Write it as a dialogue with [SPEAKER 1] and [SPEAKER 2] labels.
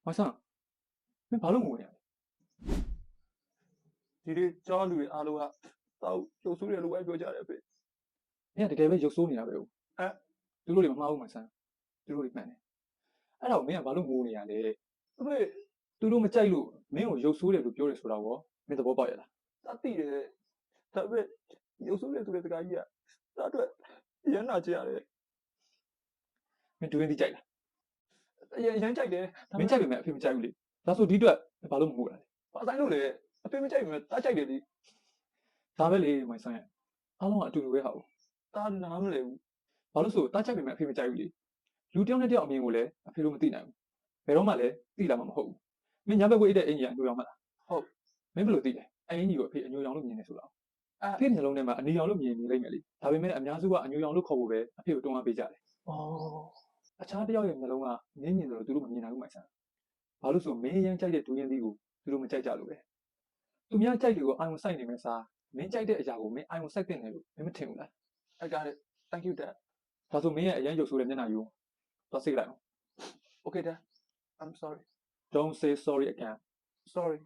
[SPEAKER 1] My son မင်းဘာလို့ငိုနေရလဲဒီနေ့ကြောင်းလူတွေအားလုံးကတောက်ရုပ်ဆိုးတယ်လို့ပဲပြောကြတယ်အဖေမင်းကတကယ်ပဲရုပ်ဆိုးနေတာပဲဟုတ်သူတို့တွေမမှားဘူး my son သူတို့တွေမှန်တယ်အဲ့တော့မင်းကဘာလို့ငိုနေရလဲအဖေသူတို့မကြိုက်လို့မင်းကိုရုပ်ဆိုးတယ်လို့ပြောတယ်ဆိုတော့မင်းသဘောပေါက်ရလားတာသိတယ်ဒါပေမဲ့ရုပ်ဆိုးတယ်ဆိုတဲ့စကားကြီးကဒါအတွက်ရမ်းနာကြရတယ်မင်းတူရင်းသိကြိုက်လားရမ်းကြိုက်တယ်မင်းကြိုက်ပေမဲ့အဖေမကြိုက်ဘူးလေဒါဆိုဒီအတွက်ဘာလို့မငိုတာလဲဘာဆိုင်လို့လဲအဖေမကြိုက်ပေမဲ့တားကြိုက်တယ်လေဒါပဲလေ my son အားလုံးကအတူတူပဲဟာတားနားမလဲဘူးဘာလို့ဆိုတားကြိုက်ပေမဲ့အဖေမကြိုက်ဘူးလေလူတယောက်နဲ့တယောက်အမြင်ကိုလည်းအဖေတို့မသိနိုင်ဘူးဘယ်တော့မှလည်းသိလာမှာမဟုတ်ဘူးမင်းညဘက်ဝေးတဲ့အင်ကြီးကအညိုရောင်မလားဟုတ်မင်းဘယ်လိုသိလဲအင်ကြီးကိုအဖေအညိုရောင်လို့မြင်နေဆိုတော့အဖေနှလုံးထဲမှာအနီရောင်လို့မြင်နေလိမ့်မယ်လေဒါပေမဲ့အများစုကအညိုရောင်လို့ခေါ်ဖို့ပဲအဖေကိုတွန်းအားပေးကြတယ်အခြားတယောက်ရဲ့နှလုံးကမင်းမြင်တယ်လို့သူတို့မမြင်နိုင်ဘူး my son ဘာလို့ဆိုမင်းရမ်းကြိုက်တဲ့ဒူးရင်းသီးကိုသူတို့မကြိုက်ကြလို့ပဲသူများကြိုက်တယ်ကိုအာရုံစိုက်နေမဲ့စားမင်းကြိုက်တဲ့အရာကိုမင်းအာရုံစိုက်တဲ့နယ်လို့မင်းမထင်ဘူးလား I got it thank you dad ဒါဆိုမင်းရဲ့အရန်ရုပ်ဆိုးတဲ့မျက်နှာယူသွားစိတ်လိုက်အောင် Okay dad I'm sorry don't say sorry again sorry